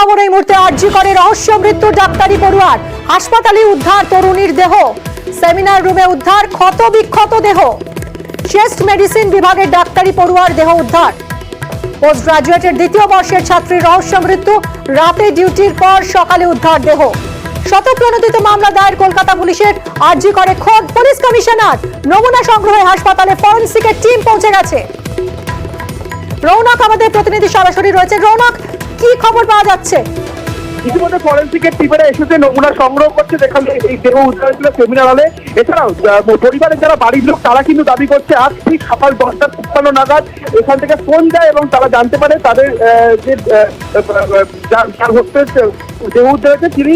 খবর এই মুহূর্তে আরজি করে রহস্য মৃত্যুর ডাক্তারি পড়ুয়ার হাসপাতালে উদ্ধার তরুণীর দেহ সেমিনার রুমে উদ্ধার ক্ষত বিক্ষত দেহ চেস্ট মেডিসিন বিভাগের ডাক্তারি পড়ুয়ার দেহ উদ্ধার পোস্ট গ্রাজুয়েটের দ্বিতীয় বর্ষের ছাত্রীর রহস্য মৃত্যু রাতে ডিউটির পর সকালে উদ্ধার দেহ শতপ্রণোদিত মামলা দায়ের কলকাতা পুলিশের আরজি করে খোদ পুলিশ কমিশনার নমুনা সংগ্রহে হাসপাতালে ফরেনসিকের টিম পৌঁছে গেছে। রৌনক আমাদের প্রতিনিধি সরাসরি রয়েছে। রৌনক, কি খবর পাওয়া যাচ্ছে? ইতিমধ্যে ফরেন্সিকের টিমেরা এসেছে, নমুনা সংগ্রহ করছে, যেখানে এই দেহ উদ্ধার হয়েছিল সেমিনার হলে। এছাড়াও পরিবারের যারা বাড়ির লোক তারা কিন্তু দাবি করছে আজ ঠিক সকাল 10:56 নাগাদ এখান থেকে ফোন যায় এবং তারা জানতে পারে তাদের যে যার হচ্ছে দেহ উদ্ধার হয়েছে তিনি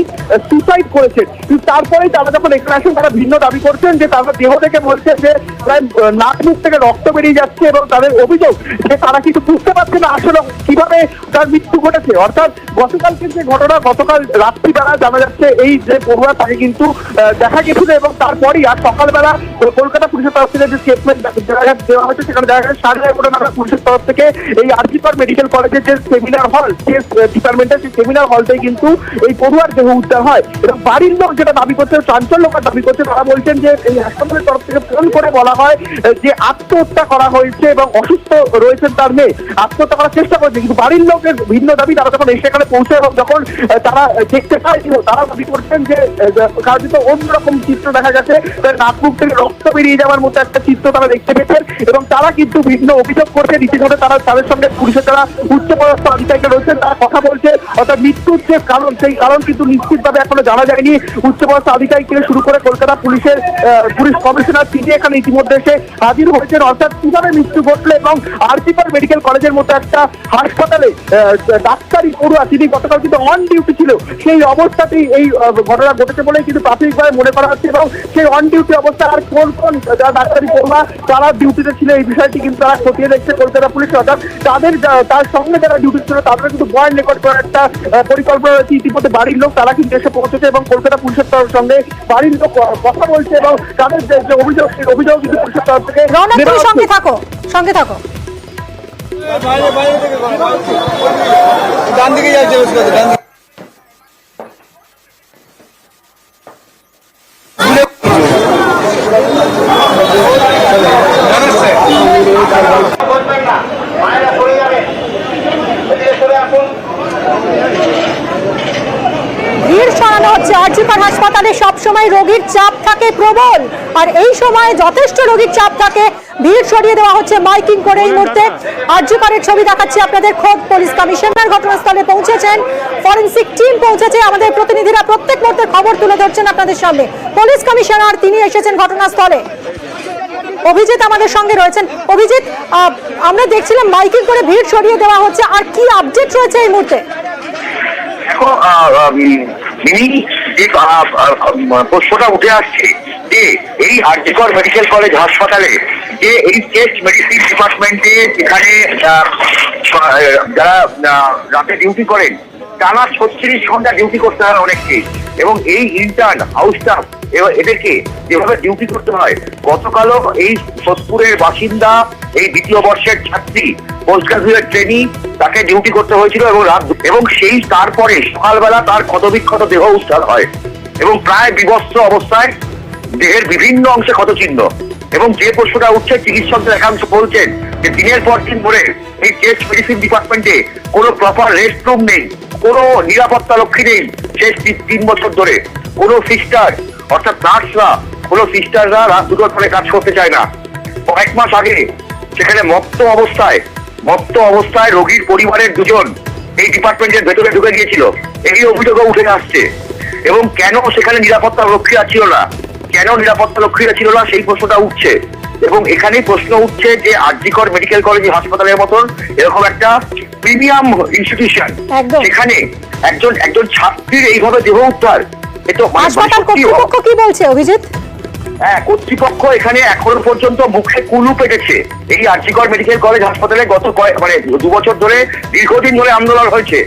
সুসাইড করেছেন। কিন্তু তারপরেই তারা যখন এখানে আসেন তারা ভিন্ন দাবি করছেন যে তারা দেহ থেকে বলছে যে প্রায় নাক মুখ থেকে রক্ত বেরিয়ে যাচ্ছে এবং তাদের অভিযোগ যে তারা কিন্তু বুঝতে পারছে না আসলে কিভাবে তার মৃত্যু ঘটেছে। অর্থাৎ গতকালকে যে ঘটনা, গতকাল রাত্রিবেলা জানা যাচ্ছে এই যে পড়ুয়া তাকে কিন্তু দেখা গেছিল এবং তারপরই আজ সকালবেলা কলকাতা পুলিশের তরফ থেকে যে স্টেটমেন্ট দেওয়া হয়েছে সেখানে দেখা গেছে 11:30 নাগাদ পুলিশের তরফ থেকে এই আরজি কর মেডিকেল কলেজের যে সেমিনার হল, ডিপার্টমেন্টের সেই সেমিনার হলটাই কিন্তু এই পড়ুয়ার দেহ উদ্ধার হয়। এবং বাড়ির লোক যেটা দাবি করছে, চাঞ্চল্যকর দাবি করছে, তারা বলছেন যে এই হাসপাতালের তরফ থেকে ফোন করে বলা হয় যে আত্মহত্যা করা হয়েছে এবং অসুস্থ রয়েছেন তার মেয়ে, আত্মহত্যা করার চেষ্টা করেছে। কিন্তু বাড়ির লোকের ভিন্ন দাবি, তারা যখন সেখানে পৌঁছে এবং যখন তারা দেখতে পায় তারা দাবি করছেন যে কার্যত অন্যরকম চিত্র দেখা গেছে, নাক মুখ থেকে রক্ত বেরিয়ে যাওয়ার মতো একটা চিত্র তারা দেখতে পেয়েছেন এবং তারা কিন্তু ভিন্ন অভিযোগ করছে। রীতিমতো তারা তাদের সঙ্গে পুলিশের যারা উচ্চপদস্থ আধিকারিকরা রয়েছেন তারা কথা বলছে, অর্থাৎ মৃত্যুর যে কারণ সেই কারণ কিন্তু নিশ্চিতভাবে এখনো জানা যায়নি। উচ্চপদস্থ আধিকারিক থেকে শুরু করে কলকাতা পুলিশের পুলিশ কমিশনার তিনি এখানে ইতিমধ্যে এসে হাজির হয়েছেন। অর্থাৎ কিভাবে মৃত্যু ঘটলো এবং আরজি কর মেডিকেল কলেজের মতো একটা হাসপাতালে ডাক্তারি পড়ুয়া তিনি গতকাল কিন্তু অন ডিউটি ছিল, সেই অবস্থাতেই এই ঘটনা ঘটেছে বলেই কিন্তু প্রাথমিকভাবে মনে করা হচ্ছে। এবং সেই অন ডিউটি অবস্থায় আর কোন কোন যারা ডাক্তারি পড়ুয়া তারা ডিউটিতে ছিল এই বিষয়টি কিন্তু তারা খতিয়ে দেখছে কলকাতা পুলিশ। অর্থাৎ তার সঙ্গে যারা ডিউটি ছিল তাদের কিন্তু ভয়েস রেকর্ড করার একটা পরিকল্পনা রয়েছে। ইতিমধ্যে বাড়ির লোক তারা কিন্তু এসে পৌঁছেছে এবং কলকাতা পুলিশের তরফ সঙ্গে বাড়ির লোক কথা বলছে এবং তাদের যে অভিযোগ সেই অভিযোগ কিন্তু পুলিশের তরফ থেকে সঙ্গে থাকো। ডান দিকে যাচ্ছে ভিড় সরানো হচ্ছে। আরজি কর হাসপাতালে সবসময় রোগীর চাপ থাকে প্রবল, আর এই সময় যথেষ্ট রোগীর চাপ থাকে। ভিড় সরিয়ে দেওয়া হচ্ছে মাইকিং করে। এই মুহূর্তে আরজি করের ছবি দেখাচ্ছি আপনাদের। খোদ পুলিশ কমিশনার ঘটনাস্থলে পৌঁছেছেন, ফরেনসিক টিম পৌঁছেছে, আমাদের প্রতিনিধিরা প্রত্যেক মুহূর্তের খবর তুলে ধরছেন আপনাদের সামনে। পুলিশ কমিশনার তিনি এসেছেন ঘটনাস্থলে। অভিজিৎ আমাদের সঙ্গে রয়েছেন। অভিজিৎ, আমরা দেখছিলাম মাইকিং করে ভিড় সরিয়ে দেওয়া হচ্ছে, আর কি আপডেট রয়েছে এই মুহূর্তে? প্রশ্নটা উঠে আসছে যে এই আরজি কর মেডিকেল কলেজ হাসপাতালে যে এই চেস্ট মেডিসিন ডিপার্টমেন্টে এখানে যারা রাতে ডিউটি করেন টানা 36 ঘন্টা ডিউটি করতে হয় অনেককে, এবং এই ইন্টার্ন হাউস স্টাফ এদেরকে যেভাবে ডিউটি করতে হয়, গতকালও এই সোদপুরের বাসিন্দা এই দ্বিতীয় বর্ষের ছাত্রী পোস্ট গ্রাজুয়েট ট্রেনি তাকে ডিউটি করতে হয়েছিল এবং সেই তারপরে সকালবেলা তার ক্ষতবিক্ষত দেহ উদ্ধার হয় এবং প্রায় বিবস্ত্র অবস্থায় দেহের বিভিন্ন অংশে ক্ষতচিহ্ন। এবং যে প্রশ্নটা উঠছে, চিকিৎসকদের একাংশ বলছেন যে দিনের পর দিন ধরে এই চেস্ট মেডিসিন ডিপার্টমেন্টে কোনো প্রপার রেস্ট রুম নেই, কোনো নিরাপত্তা রক্ষী নেই। শেষ 3 বছর ধরে কোনো সিস্টার, অর্থাৎ নার্সরা, কোনো সিস্টাররা রাত দুটোর পরে কাজ করতে চায় না। কয়েক মাস আগে সেখানে মত্ত অবস্থায় রোগীর পরিবারের 2 জন এই ডিপার্টমেন্টের ভেতরে ঢুকে গিয়েছিল, এই অভিযোগও উঠে আসছে। এবং কেন সেখানে নিরাপত্তা রক্ষীরা ছিল না সেই প্রশ্নটা উঠছে। এবং এখানেই প্রশ্ন উঠছে যে আরজি কর মেডিকেল কলেজ হাসপাতালের মতন এরকম একটা প্রিমিয়াম ইনস্টিটিউশন, সেখানে একজন ছাত্রীর এইভাবে দেহ উদ্ধার, এটা হাসপাতাল কর্তৃপক্ষ কি বলছে অভিজিৎ? হ্যাঁ, কর্তৃপক্ষ এখানে এখন পর্যন্ত মুখে কুলু পেটেছে। এই আরজি কর মেডিকেল কলেজ হাসপাতালে গত 2 বছর ধরে দীর্ঘদিন ধরে আন্দোলন হয়েছে।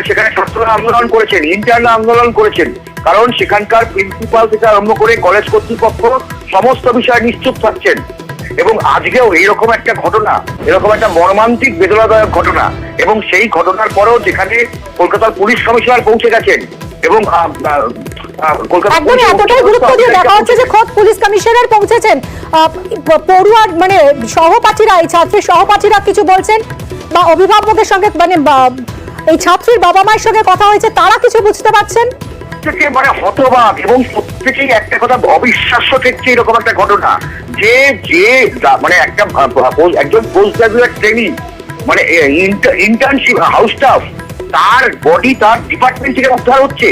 সেখানে ছাত্ররা আন্দোলন করেছেন, ইন্টার্নরা আন্দোলন করেছেন, কারণ সেখানকার প্রিন্সিপাল থেকে আরম্ভ করে কলেজ কর্তৃপক্ষ সমস্ত বিষয়ে নিশ্চুপ থাকছেন। এবং আজকেও এইরকম একটা ঘটনা, এরকম একটা মর্মান্তিক বেদনাদায়ক ঘটনা, এবং সেই ঘটনার পরেও যেখানে কলকাতার পুলিশ কমিশনার পৌঁছে গেছেন এবং একদমই এতটাই গুরুত্ব দিয়ে দেখা হচ্ছে যে খোদ পুলিশ কমিশনার পৌঁছেছেন। পড়ুয়ার মানে সহপাঠীরা, এই ছাত্রীর সহপাঠীরা কিছু বলছেন বা অভিভাবকের সঙ্গে মানে এই ছাত্রীর বাবা মায়ের সঙ্গে কথা হয়েছে, তারা কিছু বুঝতে পারছেন? থেকে মানে হতবাক এবং প্রত্যেকেই একটা কথা অবিশ্বাস্য ঠেকছে এরকম একটা ঘটনা যে যে মানে একটা একজন পোস্ট গ্রাজুয়েট ট্রেনিং মানে ইন্টার্নশিপ হাউস স্টাফ, তার বডি তার ডিপার্টমেন্ট থেকে উদ্ধার হচ্ছে।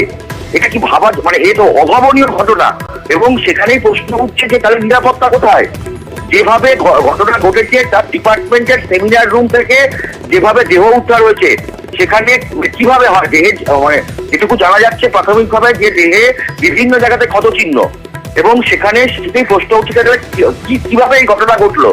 এটা কি ভাবা, মানে এ তো অভাবনীয় ঘটনা। এবং সেখানেই প্রশ্ন উঠছে যে তাদের নিরাপত্তা কোথায়? যেভাবে ঘটনা ঘটেছে তার ডিপার্টমেন্টের সেমিনার রুম থেকে যেভাবে দেহ উদ্ধার হয়েছে, সেখানে কিভাবে হয় দেহে, মানে যেটুকু জানা যাচ্ছে প্রাথমিকভাবে যে দেহে বিভিন্ন জায়গাতে ক্ষতচিহ্ন, এবং সেখানে সেটাই প্রশ্ন উঠছে কিভাবে এই ঘটনা ঘটলো।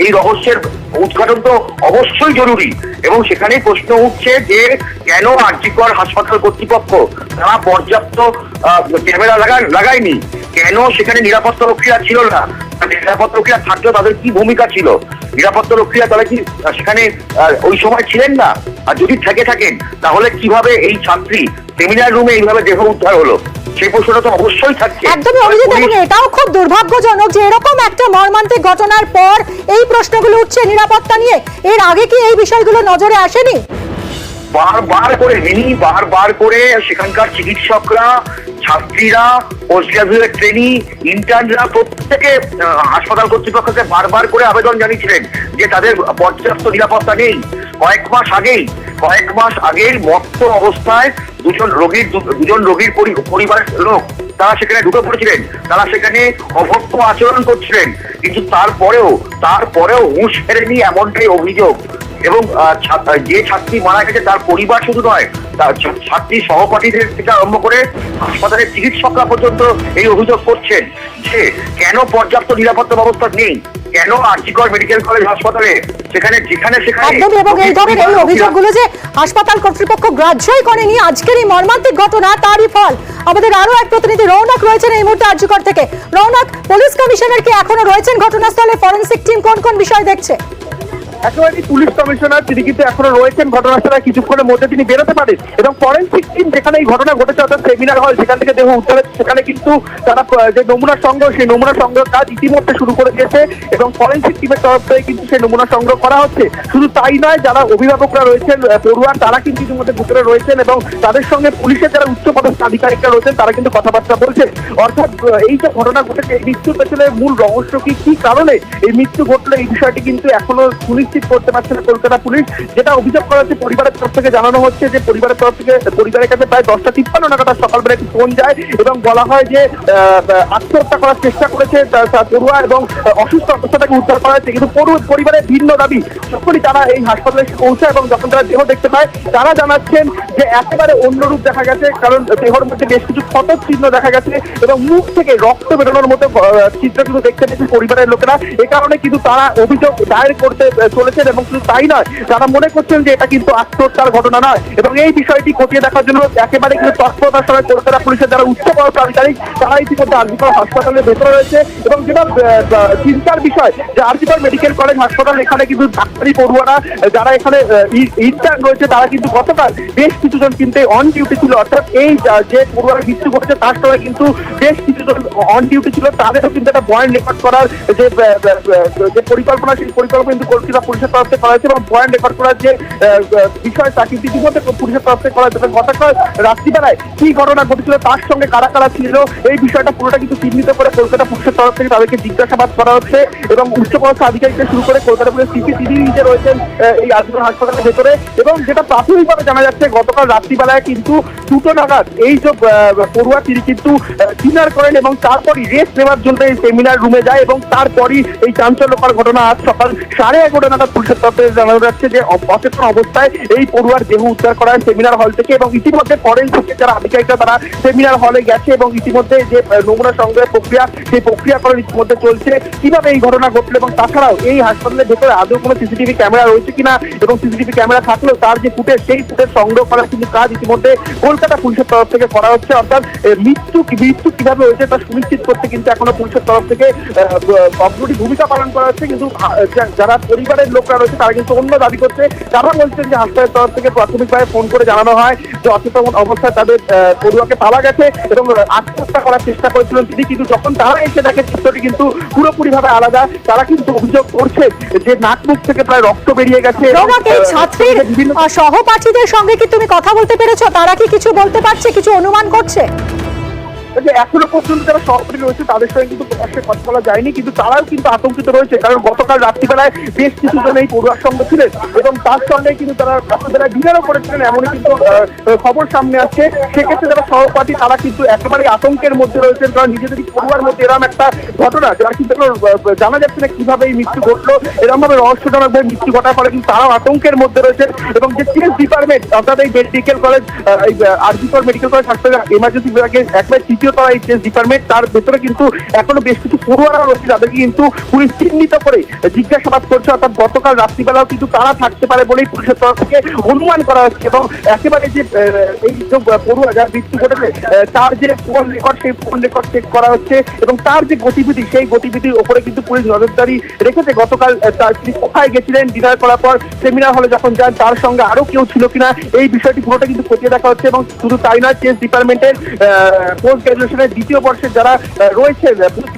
এই রহস্যের উদ্ঘাটন তো অবশ্যই জরুরি, এবং সেখানেই প্রশ্ন উঠছে যে কেন আরজিকর হাসপাতাল কর্তৃপক্ষ তারা পর্যাপ্ত ক্যামেরা লাগায়নি, কেন সেখানে নিরাপত্তা রক্ষীরা ছিল না, নিরাপত্তা রক্ষীরা থাকলেও তাদের কি ভূমিকা ছিল, নিরাপত্তা রক্ষীরা তারা কি সেখানে ওই সময় ছিলেন না, আর যদি থেকে থাকেন তাহলে কিভাবে এই ছাত্রী সেমিনার রুমে এইভাবে দেহ উদ্ধার হলো, সেই প্রশ্নটা তো অবশ্যই থাকছে। একদমই অভিজিৎ, এবং এটাও খুব দুর্ভাগ্যজনক যে এরকম একটা মর্মান্তিক ঘটনার পর এই প্রশ্নগুলো উঠছে নিরাপত্তা নিয়ে। এর আগে কি এই বিষয়গুলো নজরে আসেনি? বারবার করে সেখানকার চিকিৎসকরা, ছাত্রীরা, পোস্ট গ্রাজুয়েট ট্রেনি, ইন্টার্নরা প্রত্যেকে হাসপাতাল কর্তৃপক্ষকে বারবার করে আবেদন জানিয়েছিলেন যে তাদের পর্যাপ্ত নিরাপত্তা নেই। কয়েক মাস আগেই মত্ত অবস্থায় দুজন রোগীর পরিবারের লোক তারা সেখানে ঢুকে পড়েছিলেন, তারা সেখানে অভব্য আচরণ করছিলেন, কিন্তু তারপরেও হুঁশ ফেরেনি, এমনটাই অভিযোগ। এবং যে ছাত্রী মারা গেছে তার পরিবার শুধু নয়, তার ছাত্রী সহপাঠীদের থেকে আরম্ভ করে হাসপাতালের চিকিৎসকরা পর্যন্ত এই অভিযোগ করছেন যে কেন পর্যাপ্ত নিরাপত্তা ব্যবস্থা নেই, কেন আরজিকর মেডিকেল কলেজ হাসপাতালে যেখানে একদম, এবং এই ধরনের এই অভিযোগগুলো যে হাসপাতাল কর্তৃপক্ষ গ্রাহ্যই করেনি, আজকের এই মর্মান্তিক ঘটনা তারই ফল। আমাদের আরো এক প্রতিনিধি রৌনক রয়েছেন এই মুহূর্তে আরজিকর থেকে। রৌনক, পুলিশ কমিশনার কি এখনো রয়েছেন ঘটনাস্থলে? ফরেনসিক টিম কোন কোন বিষয় দেখছে? একেবারে পুলিশ কমিশনার তিনি কিন্তু এখনো রয়েছেন ঘটনাস্থলে, কিছুক্ষণের মধ্যে তিনি বেরোতে পারেন। এবং ফরেনসিক টিম যেখানে এই ঘটনা ঘটেছে অর্থাৎ সেমিনার হল, সেখান থেকে দেহ উদ্ধার, সেখানে কিন্তু তারা যে নমুনা সংগ্রহ, সেই নমুনা সংগ্রহ কাজ ইতিমধ্যে শুরু করে দিয়েছে এবং ফরেনসিক টিমের তরফ থেকে কিন্তু সেই নমুনা সংগ্রহ করা হচ্ছে। শুধু তাই নয়, যারা অভিভাবকরা রয়েছেন, পড়ুয়ার, তারা কিন্তু ইতিমধ্যে ভিতরে রয়েছেন এবং তাদের সঙ্গে পুলিশের যারা উচ্চপদস্থ আধিকারিকরা রয়েছেন তারা কিন্তু কথাবার্তা বলছেন। অর্থাৎ এই যে ঘটনা ঘটেছে, এই মৃত্যুর পেছনে মূল রহস্য কি কারণে এই মৃত্যু ঘটলো, এই বিষয়টি কিন্তু এখনো নিশ্চিত করতে পারছে না কলকাতা পুলিশ। যেটা অভিযোগ করা হচ্ছে, পরিবারের তরফ থেকে জানানো হচ্ছে যে পরিবারের তরফ থেকে পরিবারের কাছে প্রায় 10:53 নাগাদ সকালবেলা একটি ফোন যায় এবং বলা হয় যে আত্মহত্যা করার চেষ্টা করেছে পড়ুয়া এবং অসুস্থ অবস্থাটাকে উদ্ধার করা হয়েছে। কিন্তু পরিবারের ভিন্ন দাবি। যখনই তারা এই হাসপাতালে এসে পৌঁছায় এবং যখন তারা দেহ দেখতে পায়, তারা জানাচ্ছেন যে একেবারে অন্য রূপ দেখা গেছে, কারণ দেহর মধ্যে বেশ কিছু ক্ষত চিহ্ন দেখা গেছে এবং মুখ থেকে রক্ত বেরোনোর মতো চিত্র কিন্তু দেখতে পেয়েছে পরিবারের লোকেরা। এ কারণে কিন্তু তারা অভিযোগ দায়ের করতে চলেছেন এবং শুধু তাই নয়, তারা মনে করছেন যে এটা কিন্তু আত্মহত্যার ঘটনা নয়। এবং এই বিষয়টি খতিয়ে দেখার জন্য একেবারে কিন্তু তৎপরতার সঙ্গে কলকাতা পুলিশের যারা উচ্চপদস্থ আধিকারিক তারা ইতিমধ্যে আরজিকর হাসপাতালের ভেতরে রয়েছে। এবং যেটা চিন্তার বিষয় যে আরজিকর মেডিকেল কলেজ হাসপাতাল, এখানে কিন্তু ডাক্তারি পড়ুয়ারা যারা এখানে ইন্টার্ন রয়েছে তারা কিন্তু গতকাল বেশ কিছুজন কিন্তু অন ডিউটি ছিল, অর্থাৎ এই যে পড়ুয়ার মৃত্যু ঘটেছে তার সঙ্গে কিন্তু বেশ কিছুজন অন ডিউটি ছিল, তাদেরও কিন্তু একটা পয়েন্ট রেকর্ড করার যে পরিকল্পনা, সেই পরিকল্পনা কিন্তু কলকাতা পুলিশের তরফ থেকে করা হয়েছে এবং পয়েন্ট রেকর্ড করার যে বিষয় তা কিন্তু ইতিমধ্যে পুলিশের তরফ থেকে করা হয়েছে। গতকাল রাত্রিবেলায় কি ঘটনা ঘটেছিল, তার সঙ্গে কারা কারা ছিল, এই বিষয়টা পুরোটা কিন্তু চিহ্নিত করে কলকাতা পুলিশের তরফ থেকে তাদেরকে জিজ্ঞাসাবাদ করা হচ্ছে এবং উচ্চপদস্থ আধিকারিককে শুরু করে কলকাতা পুলিশ সিসিটিভি নিচে রয়েছেন এই আরজিকর হাসপাতালের ভেতরে। এবং যেটা প্রাথমিকভাবে জানা যাচ্ছে, গতকাল রাত্রিবেলায় কিন্তু 2টো নাগাদ এই যে পড়ুয়া তিনি কিন্তু ডিনার করেন এবং তারপরই রেস্ট নেওয়ার জন্য এই সেমিনার রুমে যায় এবং তারপরই এই চাঞ্চল্যকর ঘটনা আজ সকাল 11:30 নাগাদ পুলিশের তরফে জানানো যাচ্ছে যে অচেতন অবস্থায় এই পড়ুয়ার দেহ উদ্ধার করা হয় সেমিনার হল থেকে, এবং ইতিমধ্যে ফরেনসিকের যারা আধিকারিকরা তারা সেমিনার হলে গেছে এবং ইতিমধ্যে যে নমুনা সংগ্রহের প্রক্রিয়া সেই প্রক্রিয়াকরণ ইতিমধ্যে চলছে। কিভাবে এই ঘটনা ঘটলো এবং তাছাড়াও এই হাসপাতালের ভেতরে আদৌ কোনো সিসিটিভি ক্যামেরা রয়েছে কিনা এবং সিসিটিভি ক্যামেরা থাকলেও তার যে ফুটেজ সেই ফুটেজ সংগ্রহ করার কিন্তু কাজ ইতিমধ্যে কলকাতা পুলিশের তরফ থেকে করা হচ্ছে। অর্থাৎ মৃত্যু কিভাবে হয়েছে তা সুনিশ্চিত করতে কিন্তু এখনো পুলিশের তরফ থেকে অগ্রণী ভূমিকা পালন করা হচ্ছে। কিন্তু যারা পরিবারের লোকরা রয়েছে তারা কিন্তু অন্য দাবি করছে। তারা বলছেন যে হাসপাতালের তরফ থেকে প্রাথমিকভাবে ফোন করে জানানো হয় যে অচেতন অবস্থায় তাদের পড়ুয়াকে পাওয়া গেছে এবং আত্মহত্যা করার চেষ্টা করেছিলেন তিনি, কিন্তু যখন তারা এসে দেখে চিত্রটি কিন্তু পুরোপুরি ভাবে আলাদা। তারা কিন্তু অভিযোগ করছে যে নাক মুখ থেকে প্রায় রক্ত বেরিয়ে গেছে। ছাত্রীর সহপাঠীদের সঙ্গে কি তুমি কথা বলতে পেরেছো? তারা কি কিছু বলতে পারছে, কিছু অনুমান করছে? এখনো পর্যন্ত যারা সহপাঠী রয়েছে তাদের সঙ্গে কিন্তু প্রকাশ্যে কথা বলা যায়নি, কিন্তু তারাও কিন্তু আতঙ্কিত রয়েছে। কারণ গতকাল রাত্রিবেলায় বেশ কিছু জন এই পড়ুয়ার সঙ্গে ছিলেন এবং তার সঙ্গে কিন্তু তারা রাত্রিবেলায় ডিনারও করেছিলেন, এমনই কিন্তু খবর সামনে আসছে। সেক্ষেত্রে যারা সহপাঠী তারা কিন্তু একেবারে আতঙ্কের মধ্যে রয়েছেন, কারণ নিজেদের পড়ুয়ার মধ্যে এরকম একটা ঘটনা যারা কিন্তু জানা যাচ্ছে না কিভাবে এই মৃত্যু ঘটলো, এরকম ভাবে রহস্যজনকভাবে মৃত্যু ঘটার ফলে কিন্তু তারাও আতঙ্কের মধ্যে রয়েছেন। এবং যে চিকিৎসা ডিপার্টমেন্ট অর্থাৎ এই medical college RG Kar medical college হাসপাতাল এমার্জেন্সি বিভাগের একবার তৃতীয় তলা এই টেস্ট ডিপার্টমেন্ট, তার ভেতরে কিন্তু এখনো বেশ কিছু পড়ুয়ারা রয়েছে যাদেরকে কিন্তু পুলিশ চিহ্নিত করে জিজ্ঞাসাবাদ করছে। অর্থাৎ গতকাল রাত্রিবেলাও কিন্তু তারা থাকতে পারে বলেই পুলিশের তরফ থেকে অনুমান করা হচ্ছে। এবং একেবারে যে এই যে পড়ুয়া যার মৃত্যু ঘটেছে তার যে ফোন রেকর্ড সেই ফোন রেকর্ড চেক করা হচ্ছে এবং তার যে গতিবিধি সেই গতিবিধির ওপরে কিন্তু পুলিশ নজরদারি রেখেছে। গতকাল তিনি কোথায় গেছিলেন, ডিনার করার পর সেমিনার হলে যখন যান তার সঙ্গে আরো কেউ ছিল কিনা এই বিষয়টি পুরোটা কিন্তু খতিয়ে দেখা হচ্ছে। এবং শুধু তাই নয়, টেস্ট ডিপার্টমেন্টের পোস্ট গ্রাজুয়েশনের দ্বিতীয় বর্ষের যারা রয়েছে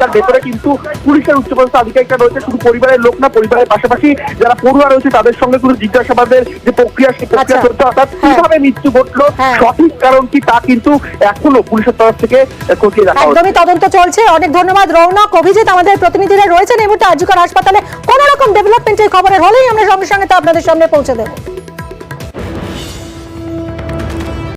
তার ভেতরে কিন্তু পুলিশের উচ্চপদস্থ আধিকারিকরা রয়েছে। শুধু পরিবারের লোক না, পরিবারের পাশাপাশি যারা পড়ুয়া রয়েছে তাদের সঙ্গে কিন্তু জিজ্ঞাসাবাদের যে প্রক্রিয়া সেই প্রক্রিয়া চলছে। অর্থাৎ কিভাবে মৃত্যু ঘটলো, সঠিক কারণ কি তা কিন্তু এখনো পুলিশের তরফ থেকে খতিয়ে দেখা হচ্ছে। একদমই তদন্ত চলছে। অনেক ধন্যবাদ রৌনক। অভিজিৎ আমাদের প্রতিনিধিরা রয়েছেন এই মুহূর্তে আরজিকর হাসপাতালে। কোনো রকম ডেভেলপমেন্টের খবরের হলেই আমরা সঙ্গে সঙ্গে তা আপনাদের সামনে পৌঁছে দেবো।